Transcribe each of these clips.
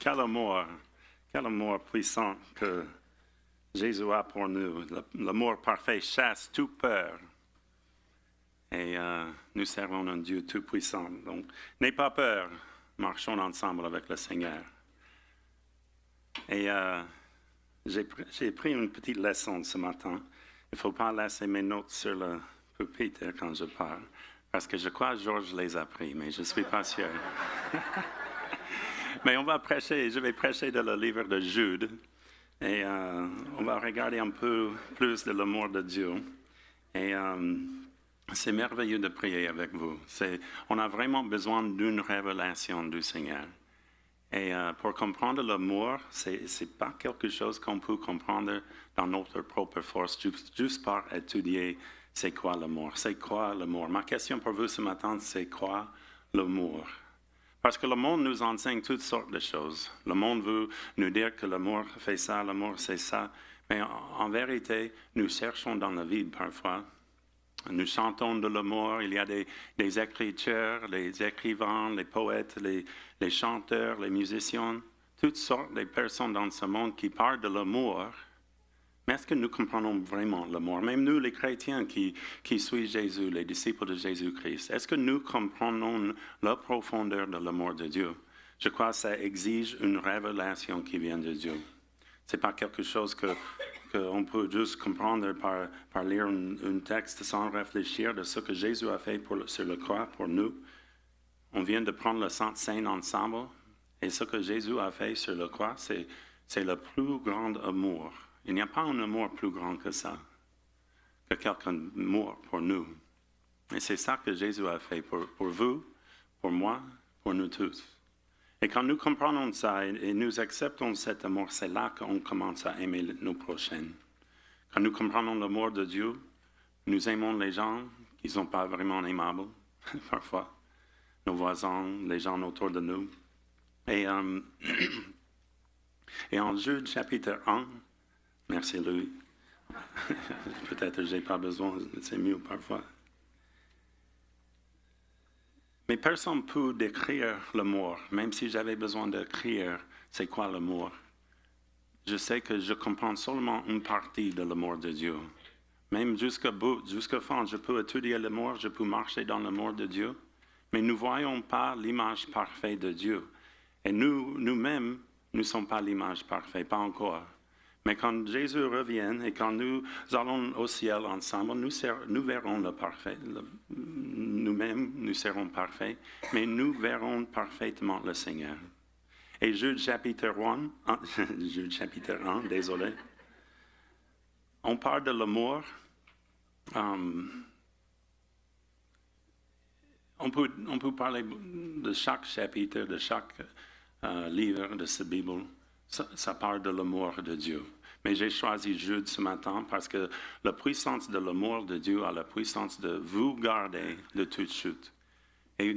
quel amour puissant que Jésus a pour nous. L'amour parfait chasse toute peur. Et nous servons un Dieu tout-puissant. Donc, n'aie pas peur, marchons ensemble avec le Seigneur. Et j'ai pris une petite leçon ce matin. Il ne faut pas laisser mes notes sur le pupitre quand je parle, parce que je crois que Georges les a pris, mais je ne suis pas sûr. Mais je vais prêcher dans le livre de Jude, et on va regarder un peu plus de l'amour de Dieu. Et c'est merveilleux de prier avec vous. On a vraiment besoin d'une révélation du Seigneur. Et pour comprendre l'amour, ce n'est pas quelque chose qu'on peut comprendre dans notre propre force, juste par étudier c'est quoi l'amour. C'est quoi l'amour? Ma question pour vous ce matin, c'est quoi l'amour? Parce que le monde nous enseigne toutes sortes de choses. Le monde veut nous dire que l'amour fait ça, l'amour c'est ça. Mais en vérité, nous cherchons dans la vie parfois. Nous chantons de l'amour, il y a des écriteurs, les écrivains, les poètes, les chanteurs, les musiciens, toutes sortes de personnes dans ce monde qui parlent de l'amour. Mais est-ce que nous comprenons vraiment l'amour? Même nous, les chrétiens qui suivent Jésus, les disciples de Jésus-Christ, est-ce que nous comprenons la profondeur de l'amour de Dieu? Je crois que ça exige une révélation qui vient de Dieu. Ce n'est pas quelque chose qu'on peut juste comprendre par lire un texte sans réfléchir de ce que Jésus a fait sur le croix pour nous. On vient de prendre le Sainte Seine ensemble, et ce que Jésus a fait sur le croix, c'est le plus grand amour. Il n'y a pas un amour plus grand que ça, que quelqu'un mort pour nous. Et c'est ça que Jésus a fait pour vous, pour moi, pour nous tous. Et quand nous comprenons ça et nous acceptons cet amour, c'est là qu'on commence à aimer nos prochains. Quand nous comprenons l'amour de Dieu, nous aimons les gens qui ne sont pas vraiment aimables, parfois, nos voisins, les gens autour de nous. Et en Jude chapitre 1, merci Louis, peut-être que je n'ai pas besoin, c'est mieux parfois. Mais personne ne peut décrire l'amour, même si j'avais besoin d'écrire c'est quoi l'amour. Je sais que je comprends seulement une partie de l'amour de Dieu. Même jusqu'au bout, jusqu'au fond, je peux étudier l'amour, je peux marcher dans l'amour de Dieu, mais nous ne voyons pas l'image parfaite de Dieu. Et nous-mêmes, nous ne sommes pas l'image parfaite, pas encore. Mais quand Jésus revient et quand nous allons au ciel ensemble, nous verrons le parfait. Nous-mêmes, nous serons parfaits, mais nous verrons parfaitement le Seigneur. Et Jude chapitre 1, désolé. On parle de l'amour. On peut parler de chaque chapitre, de chaque livre de cette Bible. Ça parle de l'amour de Dieu. Mais j'ai choisi Jude ce matin parce que la puissance de l'amour de Dieu a la puissance de vous garder de toute chute. Et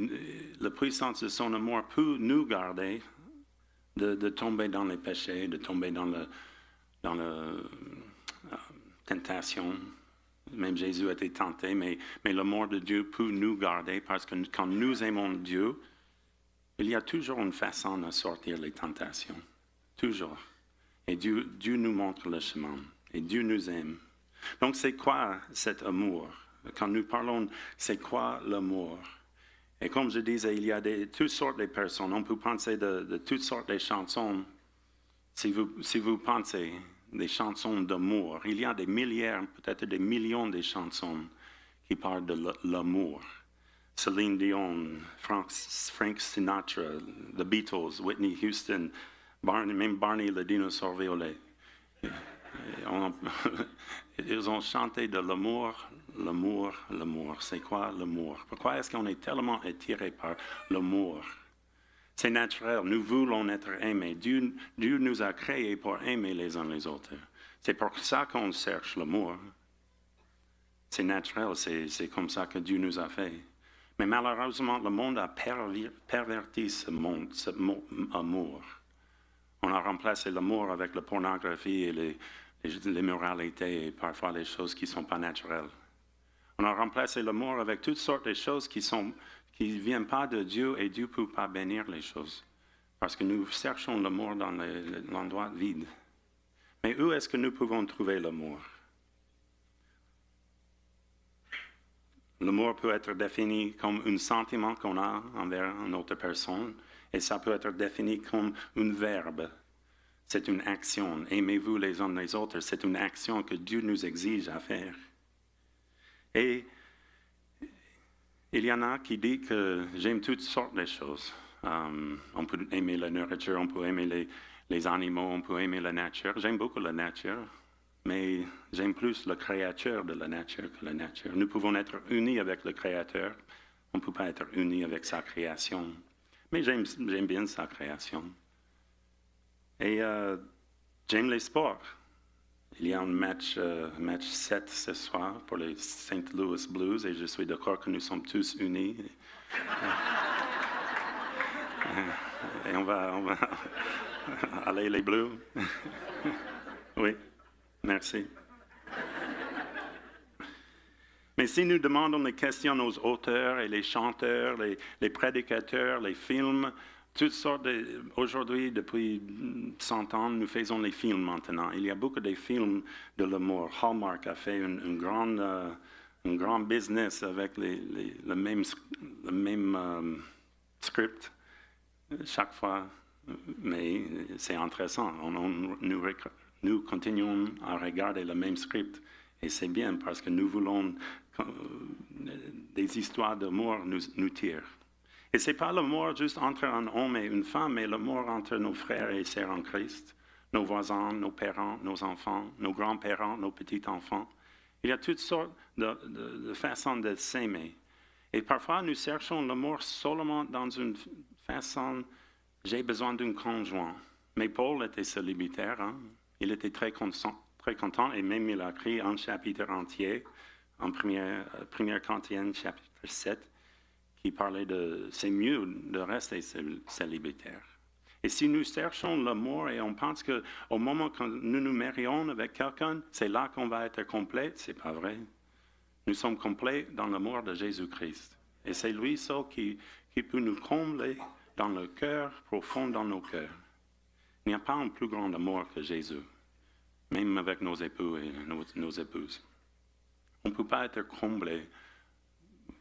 la puissance de son amour peut nous garder de tomber dans les péchés, de tomber dans la tentation. Même Jésus a été tenté, mais l'amour de Dieu peut nous garder parce que quand nous aimons Dieu, il y a toujours une façon de sortir des tentations. Toujours. Et Dieu nous montre le chemin. Et Dieu nous aime. Donc, c'est quoi cet amour? Quand nous parlons, c'est quoi l'amour? Et comme je disais, il y a toutes sortes de personnes. On peut penser de toutes sortes de chansons. Si vous pensez des chansons d'amour, il y a des milliards, peut-être des millions de chansons qui parlent de l'amour. Céline Dion, Frank Sinatra, The Beatles, Whitney Houston, même Barney le dinosaure violet. Ils ont chanté de l'amour, l'amour, l'amour. C'est quoi l'amour? Pourquoi est-ce qu'on est tellement attiré par l'amour? C'est naturel, nous voulons être aimés. Dieu nous a créés pour aimer les uns les autres. C'est pour ça qu'on cherche l'amour. C'est naturel, c'est comme ça que Dieu nous a fait. Mais malheureusement, le monde a perverti ce mot amour. On a remplacé l'amour avec la pornographie et l'immoralité et parfois les choses qui ne sont pas naturelles. On a remplacé l'amour avec toutes sortes de choses qui ne viennent pas de Dieu et Dieu ne peut pas bénir les choses. parce que nous cherchons l'amour dans l'endroit vide. Mais où est-ce que nous pouvons trouver l'amour? L'amour peut être défini comme un sentiment qu'on a envers une autre personne, et ça peut être défini comme un verbe. C'est une action. Aimez-vous les uns les autres. C'est une action que Dieu nous exige à faire. Et il y en a qui disent que j'aime toutes sortes de choses. On peut aimer la nourriture, on peut aimer les animaux, on peut aimer la nature. J'aime beaucoup la nature, mais j'aime plus le créateur de la nature que la nature. Nous pouvons être unis avec le créateur. On ne peut pas être unis avec sa création. Mais j'aime bien sa création. Et j'aime les sports. Il y a un match 7 ce soir pour les St. Louis Blues et je suis d'accord que nous sommes tous unis. Et on va aller les Blues. Oui, merci. Mais si nous demandons des questions aux auteurs et les chanteurs, les prédicateurs, les films, toutes sortes aujourd'hui, depuis 100 ans, nous faisons les films maintenant. Il y a beaucoup de films de l'amour. Hallmark a fait un grand business avec le même script chaque fois, mais c'est intéressant. Nous continuons à regarder le même script et c'est bien parce que nous voulons des histoires d'amour nous tirent. Et ce n'est pas l'amour juste entre un homme et une femme, mais l'amour entre nos frères et sœurs en Christ, nos voisins, nos parents, nos enfants, nos grands-parents, nos petits-enfants. Il y a toutes sortes de façons de s'aimer. Et parfois, nous cherchons l'amour seulement dans une façon « j'ai besoin d'un conjoint ». Mais Paul était célibataire, hein? Il était très content, et même il a écrit un chapitre entier, en 1 Corinthiens, chapitre 7, qui parlait de c'est mieux de rester célibataire. Et si nous cherchons l'amour et on pense qu'au moment que nous nous marions avec quelqu'un, c'est là qu'on va être complet, c'est pas vrai. Nous sommes complets dans l'amour de Jésus-Christ. Et c'est lui seul qui peut nous combler dans le cœur, profond dans nos cœurs. Il n'y a pas un plus grand amour que Jésus, même avec nos époux et nos épouses. On ne peut pas être comblé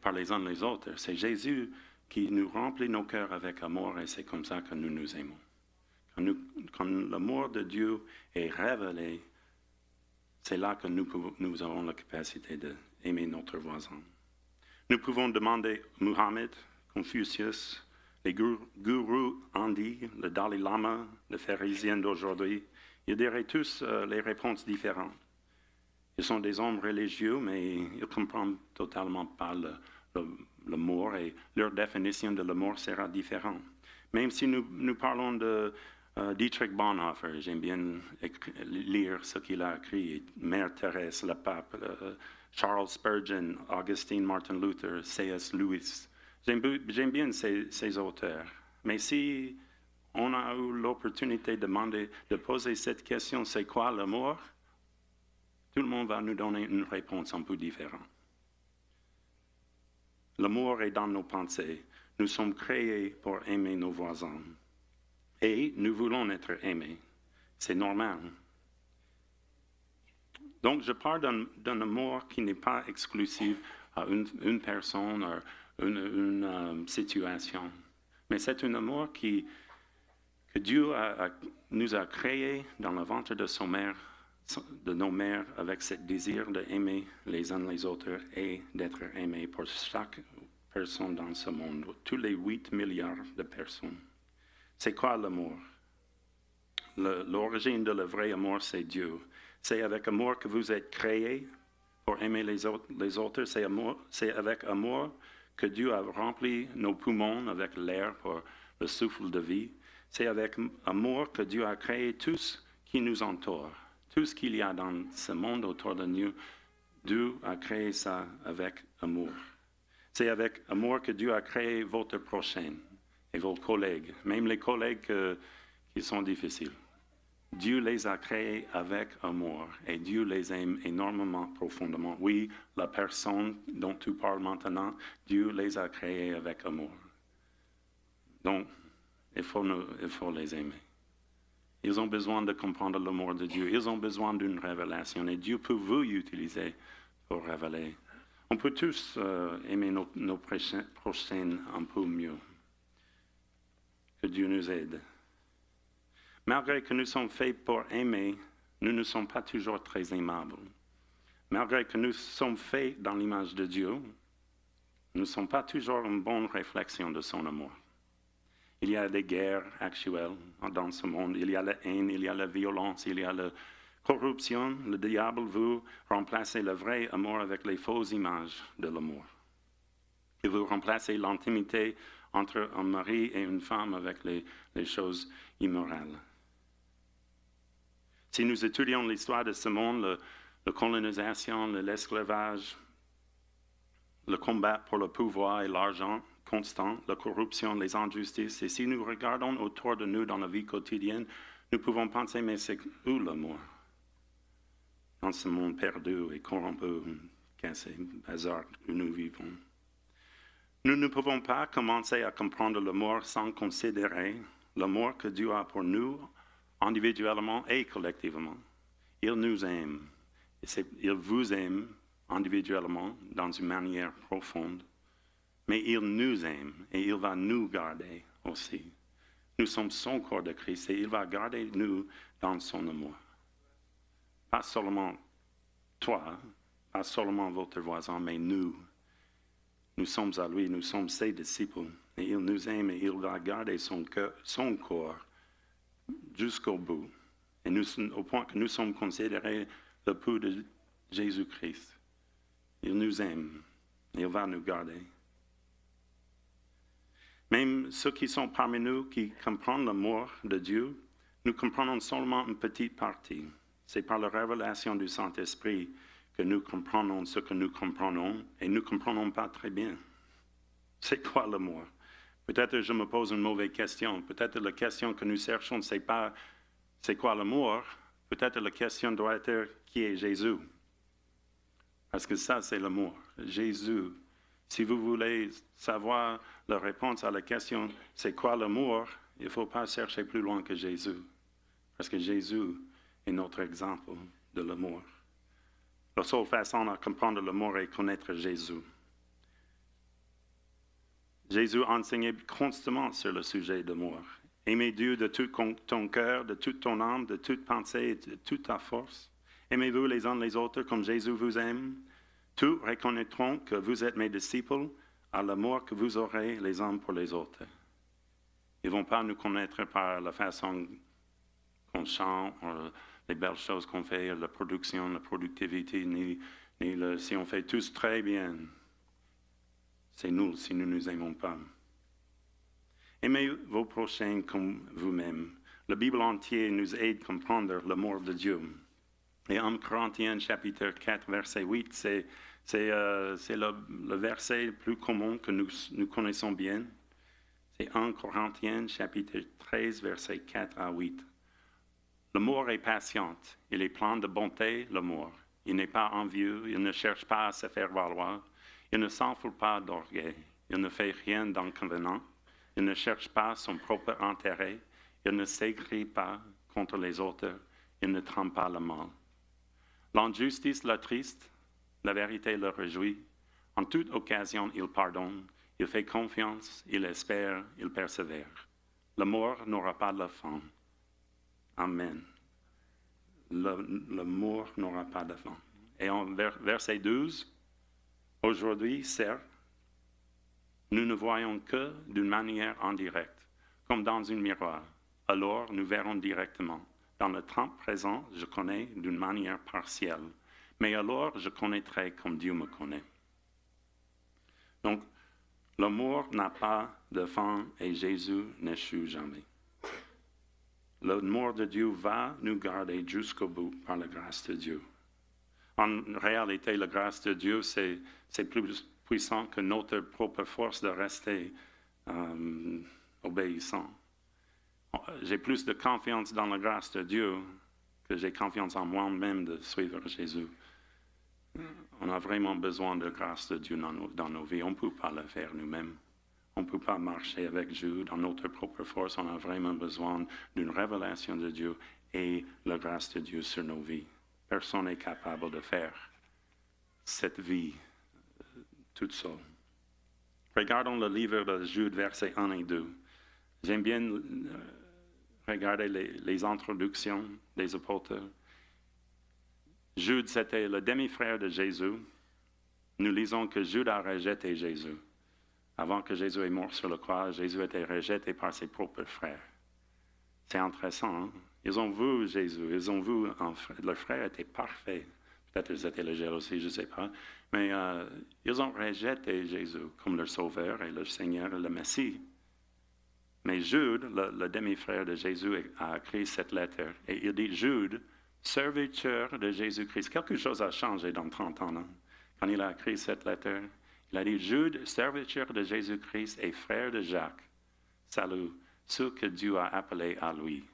par les uns les autres. C'est Jésus qui nous remplit nos cœurs avec amour et c'est comme ça que nous nous aimons. Quand l'amour de Dieu est révélé, c'est là que nous avons la capacité d'aimer notre voisin. Nous pouvons demander Mohammed, Confucius, les gourous Andy, le Dalai Lama, le pharisien d'aujourd'hui. Ils diraient tous les réponses différentes. Ils sont des hommes religieux, mais ils ne comprennent totalement pas l'amour et leur définition de l'amour sera différente. Même si nous parlons de Dietrich Bonhoeffer, j'aime bien lire ce qu'il a écrit, Mère Thérèse, le pape, Charles Spurgeon, Augustine Martin Luther, C.S. Lewis. J'aime bien ces auteurs. Mais si on a eu l'opportunité de poser cette question, c'est quoi l'amour? Tout le monde va nous donner une réponse un peu différente. L'amour est dans nos pensées. Nous sommes créés pour aimer nos voisins. Et nous voulons être aimés. C'est normal. Donc, je parle d'un amour qui n'est pas exclusif à une personne ou une situation. Mais c'est un amour que Dieu nous a créé dans le ventre de nos mères avec ce désir d'aimer les uns les autres et d'être aimés pour chaque personne dans ce monde, tous les 8 milliards de personnes. C'est quoi l'amour? L'origine de le vrai amour, c'est Dieu. C'est avec amour que vous êtes créés pour aimer les autres. C'est avec amour que Dieu a rempli nos poumons avec l'air pour le souffle de vie. C'est avec amour que Dieu a créé tout ce qui nous entoure. Tout ce qu'il y a dans ce monde autour de nous, Dieu a créé ça avec amour. C'est avec amour que Dieu a créé votre prochain et vos collègues, même les collègues qui sont difficiles. Dieu les a créés avec amour et Dieu les aime énormément, profondément. Oui, la personne dont tu parles maintenant, Dieu les a créés avec amour. Donc, il faut les aimer. Ils ont besoin de comprendre l'amour de Dieu. Ils ont besoin d'une révélation. Et Dieu peut vous utiliser pour révéler. On peut tous aimer nos prochains un peu mieux. Que Dieu nous aide. Malgré que nous sommes faits pour aimer, nous ne sommes pas toujours très aimables. Malgré que nous sommes faits dans l'image de Dieu, nous ne sommes pas toujours une bonne réflexion de son amour. Il y a des guerres actuelles dans ce monde. Il y a la haine, il y a la violence, il y a la corruption. Le diable veut remplacer le vrai amour avec les fausses images de l'amour. Il veut remplacer l'intimité entre un mari et une femme avec les choses immorales. Si nous étudions l'histoire de ce monde, la colonisation, l'esclavage, le combat pour le pouvoir et l'argent constant, la corruption, les injustices, et si nous regardons autour de nous dans la vie quotidienne, nous pouvons penser, mais c'est où l'amour? Dans ce monde perdu et corrompu, cassé, bazar où nous vivons. Nous ne pouvons pas commencer à comprendre l'amour sans considérer l'amour que Dieu a pour nous, individuellement et collectivement. Il nous aime. Il vous aime individuellement dans une manière profonde, mais il nous aime et il va nous garder aussi. Nous sommes son corps de Christ et il va garder nous dans son amour. Pas seulement toi, pas seulement votre voisin, mais nous. Nous sommes à lui, nous sommes ses disciples et il nous aime et il va garder son corps jusqu'au bout. Et au point que nous sommes considérés le pouls de Jésus-Christ. Il nous aime. Il va nous garder. Même ceux qui sont parmi nous, qui comprennent l'amour de Dieu, nous comprenons seulement une petite partie. C'est par la révélation du Saint-Esprit que nous comprenons ce que nous comprenons et nous ne comprenons pas très bien. C'est quoi l'amour? Peut-être que je me pose une mauvaise question. Peut-être la question que nous cherchons, ce n'est pas c'est quoi l'amour? Peut-être la question doit être qui est Jésus? Parce que ça, c'est l'amour. Jésus. Si vous voulez savoir la réponse à la question c'est quoi l'amour, il ne faut pas chercher plus loin que Jésus. Parce que Jésus est notre exemple de l'amour. La seule façon de comprendre l'amour est connaître Jésus. Jésus enseignait constamment sur le sujet de l'amour. Aimez Dieu de tout ton cœur, de toute ton âme, de toute pensée et de toute ta force. Aimez-vous les uns les autres comme Jésus vous aime. Tous reconnaîtront que vous êtes mes disciples à l'amour que vous aurez les uns pour les autres. Ils ne vont pas nous connaître par la façon qu'on chante, les belles choses qu'on fait, la production, la productivité, ni si on fait tous très bien. C'est nul si nous ne nous aimons pas. Aimez vos prochains comme vous-même. La Bible entière nous aide à comprendre l'amour de Dieu. Et en Corinthiens chapitre 4, verset 8, c'est le verset le plus commun que nous connaissons bien. C'est 1 Corinthiens chapitre 13, verset 4 à 8. L'amour est patient, il est plein de bonté, l'amour. Il n'est pas envieux, il ne cherche pas à se faire valoir. Il ne s'enfle pas d'orgueil, il ne fait rien d'inconvenant, il ne cherche pas son propre intérêt, il ne s'aigrit pas contre les autres, il ne trompe pas le mal. L'injustice l'attriste, la vérité le réjouit. En toute occasion, il pardonne, il fait confiance, il espère, il persévère. L'amour n'aura pas de fin. Amen. L'amour n'aura pas de fin. Et en verset 12, aujourd'hui, certes, nous ne voyons que d'une manière indirecte, comme dans un miroir. Alors, nous verrons directement. Dans le temps présent, je connais d'une manière partielle, mais alors je connaîtrai comme Dieu me connaît. Donc, l'amour n'a pas de fin et Jésus n'échoue jamais. L'amour de Dieu va nous garder jusqu'au bout par la grâce de Dieu. En réalité, la grâce de Dieu, c'est plus puissant que notre propre force de rester obéissant. J'ai plus de confiance dans la grâce de Dieu que j'ai confiance en moi-même de suivre Jésus. On a vraiment besoin de la grâce de Dieu dans nos vies. On ne peut pas le faire nous-mêmes. On ne peut pas marcher avec Dieu dans notre propre force. On a vraiment besoin d'une révélation de Dieu et la grâce de Dieu sur nos vies. Personne n'est capable de faire cette vie toute seule. Regardons le livre de Jude, versets 1 et 2. J'aime bien regarder les introductions des apôtres. Jude, c'était le demi-frère de Jésus. Nous lisons que Jude a rejeté Jésus. Avant que Jésus est mort sur la croix, Jésus était rejeté par ses propres frères. C'est intéressant, hein? Ils ont vu Jésus, ils ont vu leur frère était parfait. Peut-être qu'ils étaient légers aussi, je ne sais pas. Mais ils ont rejeté Jésus comme leur sauveur et leur Seigneur et le Messie. Mais Jude, le demi-frère de Jésus, a écrit cette lettre. Et il dit, Jude, serviteur de Jésus-Christ. Quelque chose a changé dans 30 ans. Non? Quand il a écrit cette lettre, il a dit, Jude, serviteur de Jésus-Christ et frère de Jacques, salue ceux que Dieu a appelés à lui.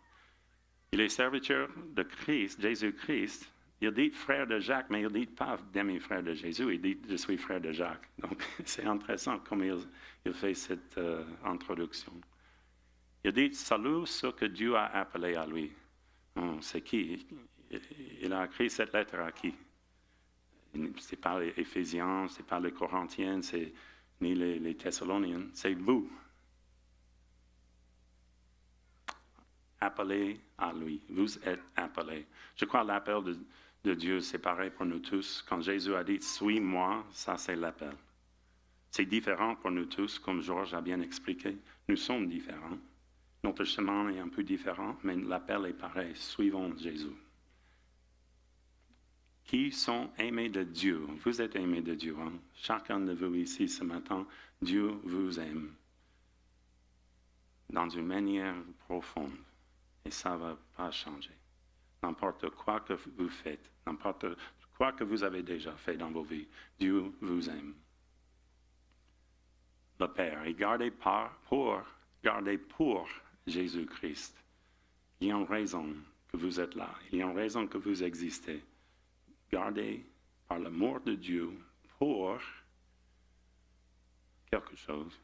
Il est serviteur de Christ, Jésus-Christ. Il dit frère de Jacques, mais il ne dit pas demi-frère de Jésus, il dit je suis frère de Jacques. Donc c'est intéressant comme il fait cette introduction. Il dit salue ceux que Dieu a appelés à lui. C'est qui? Il a écrit cette lettre à qui? Ce n'est pas les Éphésiens, ce n'est pas les Corinthiens, ni les Thessaloniens, c'est vous. Appelés à lui. Vous êtes appelés. Je crois que l'appel de Dieu, c'est pareil pour nous tous. Quand Jésus a dit « Suis-moi », ça c'est l'appel. C'est différent pour nous tous, comme Georges a bien expliqué. Nous sommes différents. Notre chemin est un peu différent, mais l'appel est pareil. Suivons Jésus. Qui sont aimés de Dieu? Vous êtes aimés de Dieu. Hein? Chacun de vous ici ce matin, Dieu vous aime dans une manière profonde. Et ça ne va pas changer. N'importe quoi que vous faites, n'importe quoi que vous avez déjà fait dans vos vies, Dieu vous aime. Le Père, et gardez pour Jésus-Christ. Il y a une raison que vous êtes là. Il y a une raison que vous existez. Gardez par l'amour de Dieu pour quelque chose.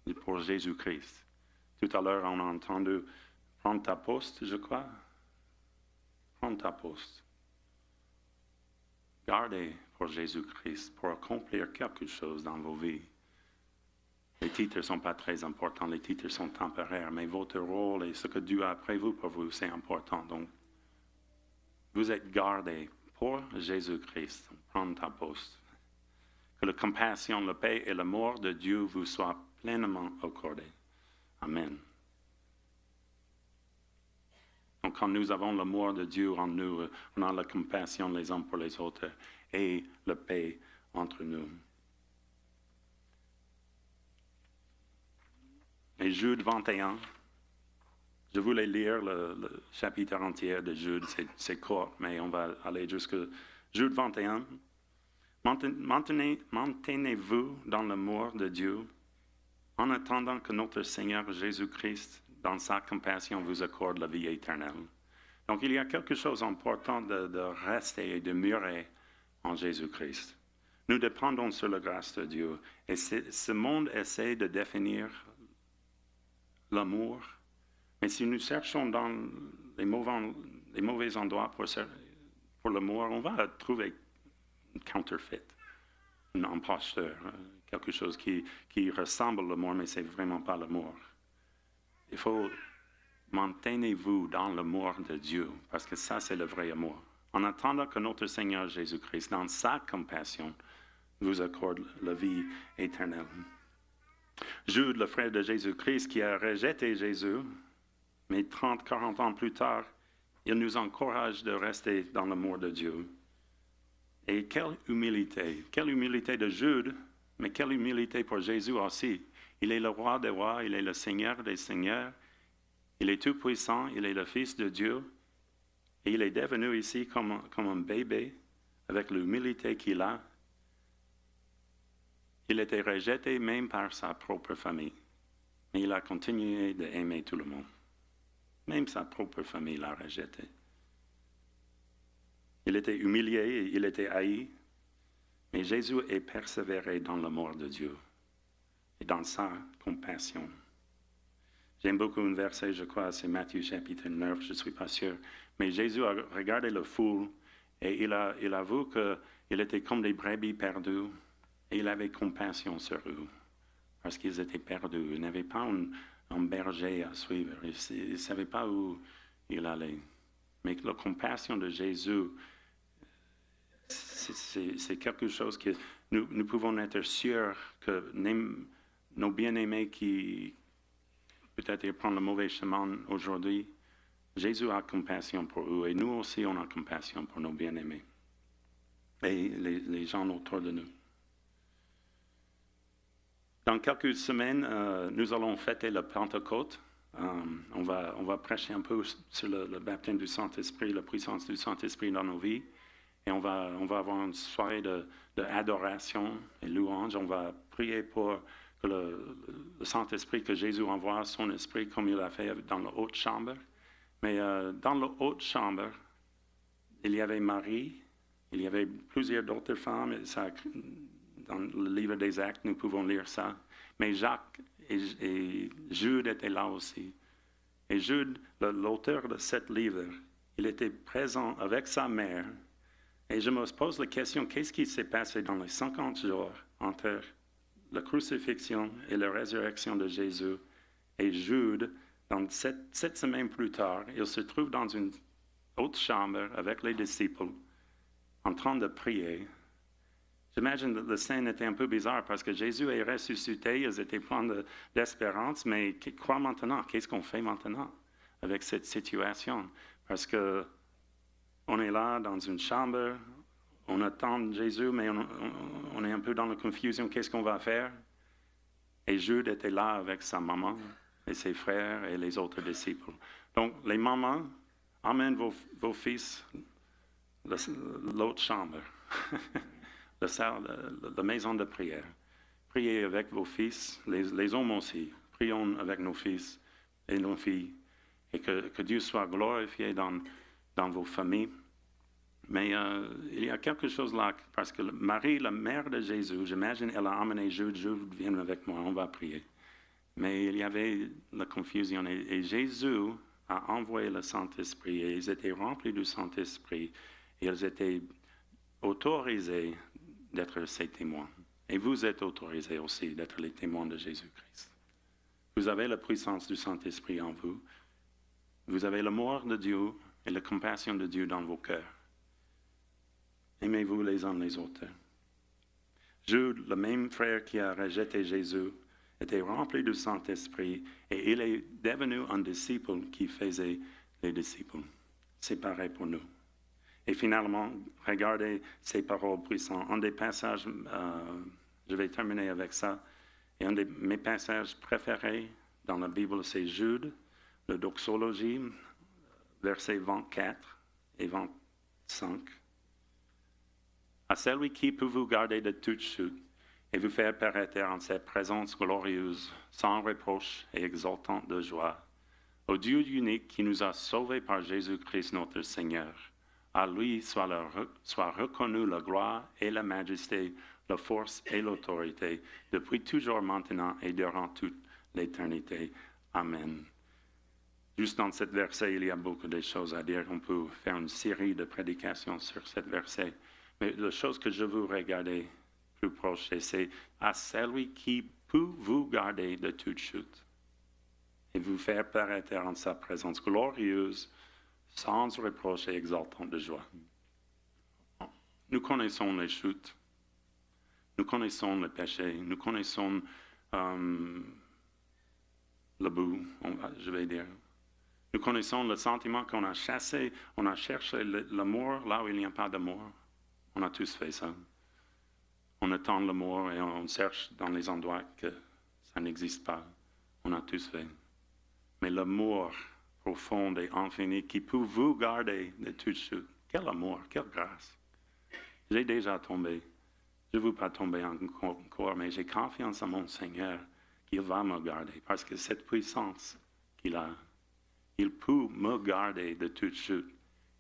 Et pour Jésus-Christ. Tout à l'heure, on a entendu prends ta poste, je crois. Prends ta poste. Gardez pour Jésus-Christ, pour accomplir quelque chose dans vos vies. Les titres ne sont pas très importants, les titres sont temporaires, mais votre rôle et ce que Dieu a prévu pour vous, c'est important. Donc, vous êtes gardés pour Jésus-Christ. Prends ta poste. Que la compassion, la paix et l'amour de Dieu vous soient pleinement accordés. Amen. Donc, quand nous avons l'amour de Dieu en nous, on a la compassion les uns pour les autres et la paix entre nous. Et Jude 21, je voulais lire le chapitre entier de Jude, c'est court, mais on va aller jusqu'à Jude 21. Maintenez-vous dans l'amour de Dieu en attendant que notre Seigneur Jésus-Christ, dans sa compassion, vous accorde la vie éternelle. Donc, il y a quelque chose d'important de rester et de demeurer en Jésus-Christ. Nous dépendons sur la grâce de Dieu. Et ce monde essaie de définir l'amour. Mais si nous cherchons dans les mauvais endroits pour l'amour, on va trouver un counterfeit, un imposteur, quelque chose qui ressemble à l'amour, mais ce n'est vraiment pas l'amour. Il faut maintenez-vous dans l'amour de Dieu, parce que ça, c'est le vrai amour. En attendant que notre Seigneur Jésus-Christ, dans sa compassion, vous accorde la vie éternelle. Jude, le frère de Jésus-Christ, qui a rejeté Jésus, mais 30, 40 ans plus tard, il nous encourage de rester dans l'amour de Dieu. Et quelle humilité de Jude, mais quelle humilité pour Jésus aussi. Il est le roi des rois, il est le Seigneur des seigneurs, il est tout puissant, il est le Fils de Dieu, et il est devenu ici comme un bébé, avec l'humilité qu'il a. Il était rejeté même par sa propre famille, mais il a continué d'aimer tout le monde. Même sa propre famille l'a rejeté. Il était humilié, il était haï, mais Jésus est persévéré dans l'amour de Dieu. et dans sa compassion. J'aime beaucoup un verset, je crois, c'est Matthieu chapitre 9, je ne suis pas sûr. Mais Jésus a regardé la foule et il a vu qu'ils étaient comme des brebis perdus et il avait compassion sur eux parce qu'ils étaient perdus. Ils n'avaient pas un berger à suivre. Ils ne savaient pas où il allait. Mais la compassion de Jésus, c'est quelque chose que nous pouvons être sûrs que nos bien-aimés qui peut-être prennent le mauvais chemin aujourd'hui, Jésus a compassion pour eux et nous aussi on a compassion pour nos bien-aimés et les gens autour de nous. Dans quelques semaines, nous allons fêter la Pentecôte. On va prêcher un peu sur le baptême du Saint-Esprit, la puissance du Saint-Esprit dans nos vies. Et on va avoir une soirée d'adoration et louange. On va prier pour que le Saint-Esprit, que Jésus envoie son esprit comme il a fait dans la haute chambre. Mais dans la haute chambre, il y avait Marie, il y avait plusieurs d'autres femmes. Dans le livre des Actes, nous pouvons lire ça. Mais Jacques et Jude étaient là aussi. Et Jude, l'auteur de ce livre, il était présent avec sa mère. Et je me pose la question, qu'est-ce qui s'est passé dans les 50 jours entre la crucifixion et la résurrection de Jésus? Et Jude, dans 7 semaines plus tard, il se trouve dans une autre chambre avec les disciples, en train de prier. J'imagine que la scène était un peu bizarre parce que Jésus est ressuscité, ils étaient pleins d'espérance, mais quoi maintenant? Qu'est-ce qu'on fait maintenant avec cette situation? Parce que on est là dans une chambre, on attend Jésus, mais on est un peu dans la confusion, qu'est-ce qu'on va faire? Et Jude était là avec sa maman et ses frères et les autres disciples. Donc, les mamans, emmènent vos fils l'autre chambre. La maison de prière. Priez avec vos fils, les hommes aussi. Prions avec nos fils et nos filles. Et que Dieu soit glorifié dans vos familles. Mais il y a quelque chose là, parce que Marie, la mère de Jésus, j'imagine, elle a emmené Jude, viens avec moi, on va prier. Mais il y avait la confusion. Et Jésus a envoyé le Saint-Esprit. Et ils étaient remplis du Saint-Esprit. Et ils étaient autorisés d'être ses témoins. Et vous êtes autorisés aussi d'être les témoins de Jésus-Christ. Vous avez la puissance du Saint-Esprit en vous. Vous avez l'amour de Dieu et la compassion de Dieu dans vos cœurs. Aimez-vous les uns les autres. Jude, le même frère qui a rejeté Jésus, était rempli du Saint-Esprit et il est devenu un disciple qui faisait les disciples. C'est pareil pour nous. Et finalement, regardez ces paroles puissantes. Un des passages, je vais terminer avec ça, et un de mes passages préférés dans la Bible, c'est Jude, le doxologie, versets 24 et 25. À celui qui peut vous garder de toute chute et vous faire paraître en sa présence glorieuse, sans reproche et exultante de joie, au Dieu unique qui nous a sauvés par Jésus-Christ notre Seigneur, à lui soit reconnue la gloire et la majesté, la force et l'autorité, depuis toujours maintenant et durant toute l'éternité. Amen. Juste dans ce verset, il y a beaucoup de choses à dire. On peut faire une série de prédications sur ce verset. Mais la chose que je veux regarder plus proche, c'est à celui qui peut vous garder de toute chute et vous faire paraître en sa présence glorieuse, sans reproche et exaltant de joie. Nous connaissons les chutes, nous connaissons le péché, nous connaissons le bout, je vais dire. Nous connaissons le sentiment qu'on a chassé, on a cherché l'amour là où il n'y a pas d'amour. On a tous fait ça. On attend l'amour et on cherche dans les endroits que ça n'existe pas. On a tous fait. Mais l'amour profond et infini qui peut vous garder de toute chute. Quel amour, quelle grâce. J'ai déjà tombé. Je ne veux pas tomber encore, mais j'ai confiance en mon Seigneur qu'il va me garder. Parce que cette puissance qu'il a, il peut me garder de toute chute.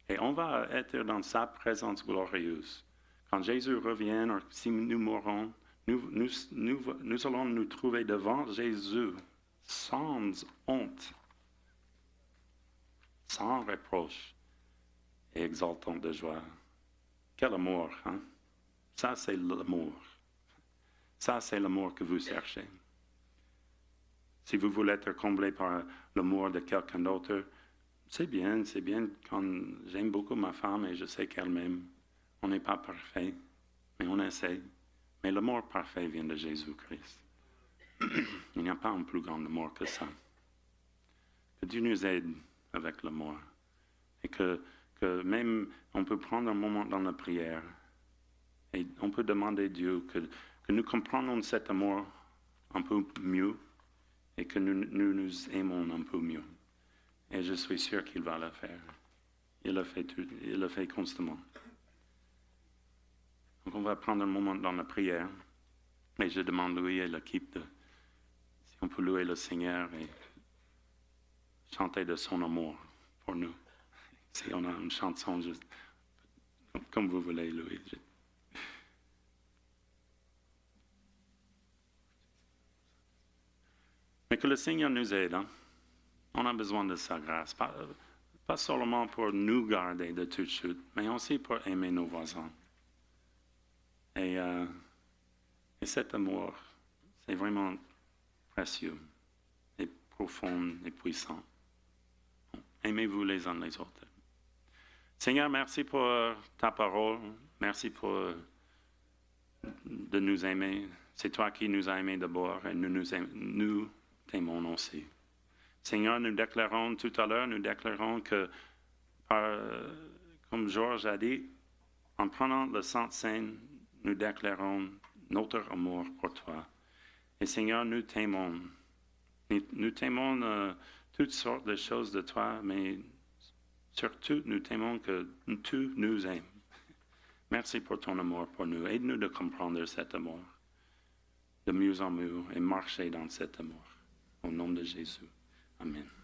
Et on va être dans sa présence glorieuse. Quand Jésus revient, si nous mourrons, nous allons nous trouver devant Jésus sans honte, sans reproche et exaltant de joie. Quel amour, hein? Ça, c'est l'amour. Ça, c'est l'amour que vous cherchez. Si vous voulez être comblé par l'amour de quelqu'un d'autre, c'est bien quand j'aime beaucoup ma femme et je sais qu'elle m'aime. On n'est pas parfait, mais on essaie. Mais l'amour parfait vient de Jésus-Christ. Il n'y a pas un plus grand amour que ça. Que Dieu nous aide avec l'amour. Et que même on peut prendre un moment dans la prière et on peut demander à Dieu que nous comprenions cet amour un peu mieux et que nous aimons un peu mieux. Et je suis sûr qu'il va le faire. Il le fait constamment. Donc on va prendre un moment dans la prière et je demande lui et l'équipe si on peut louer le Seigneur et chanter de son amour pour nous. Si on a une chanson, juste comme vous voulez, Louis. Mais que le Seigneur nous aide. Hein? On a besoin de sa grâce. Pas seulement pour nous garder de toute chute, mais aussi pour aimer nos voisins. Et cet amour, c'est vraiment précieux et profond et puissant. Aimez-vous les uns les autres. Seigneur, merci pour ta parole. Merci de nous aimer. C'est toi qui nous as aimés d'abord et nous t'aimons aussi. Seigneur, nous déclarons tout à l'heure, que, comme Georges a dit, en prenant le Sainte Seine, nous déclarons notre amour pour toi. Et Seigneur, nous t'aimons. Nous t'aimons toutes sortes de choses de toi, mais surtout, nous t'aimons que tu nous aimes. Merci pour ton amour pour nous. Aide-nous de comprendre cet amour de mieux en mieux et marcher dans cet amour. Au nom de Jésus. Amen.